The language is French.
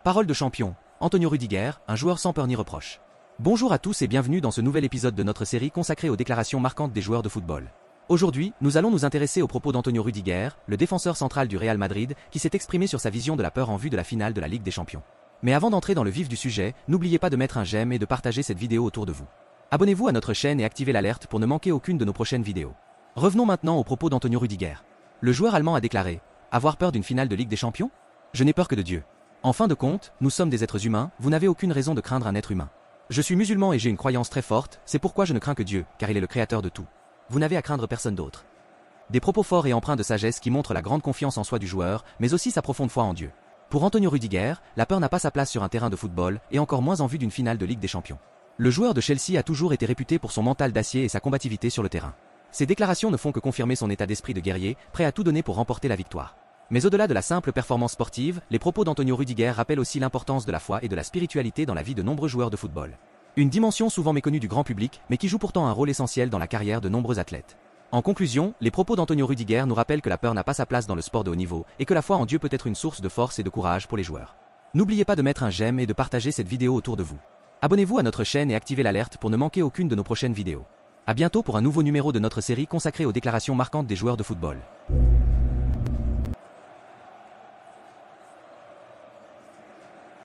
Parole de champion, Antonio Rüdiger, un joueur sans peur ni reproche. Bonjour à tous et bienvenue dans ce nouvel épisode de notre série consacrée aux déclarations marquantes des joueurs de football. Aujourd'hui, nous allons nous intéresser aux propos d'Antonio Rüdiger, le défenseur central du Real Madrid, qui s'est exprimé sur sa vision de la peur en vue de la finale de la Ligue des Champions. Mais avant d'entrer dans le vif du sujet, n'oubliez pas de mettre un j'aime et de partager cette vidéo autour de vous. Abonnez-vous à notre chaîne et activez l'alerte pour ne manquer aucune de nos prochaines vidéos. Revenons maintenant aux propos d'Antonio Rüdiger. Le joueur allemand a déclaré « Avoir peur d'une finale de Ligue des Champions? Je n'ai peur que de Dieu. En fin de compte, nous sommes des êtres humains, vous n'avez aucune raison de craindre un être humain. Je suis musulman et j'ai une croyance très forte, c'est pourquoi je ne crains que Dieu, car il est le créateur de tout. Vous n'avez à craindre personne d'autre. » Des propos forts et empreints de sagesse qui montrent la grande confiance en soi du joueur, mais aussi sa profonde foi en Dieu. Pour Antonio Rüdiger, la peur n'a pas sa place sur un terrain de football, et encore moins en vue d'une finale de Ligue des Champions. Le joueur de Chelsea a toujours été réputé pour son mental d'acier et sa combativité sur le terrain. Ses déclarations ne font que confirmer son état d'esprit de guerrier, prêt à tout donner pour remporter la victoire. Mais au-delà de la simple performance sportive, les propos d'Antonio Rüdiger rappellent aussi l'importance de la foi et de la spiritualité dans la vie de nombreux joueurs de football. Une dimension souvent méconnue du grand public, mais qui joue pourtant un rôle essentiel dans la carrière de nombreux athlètes. En conclusion, les propos d'Antonio Rüdiger nous rappellent que la peur n'a pas sa place dans le sport de haut niveau, et que la foi en Dieu peut être une source de force et de courage pour les joueurs. N'oubliez pas de mettre un j'aime et de partager cette vidéo autour de vous. Abonnez-vous à notre chaîne et activez l'alerte pour ne manquer aucune de nos prochaines vidéos. À bientôt pour un nouveau numéro de notre série consacrée aux déclarations marquantes des joueurs de football.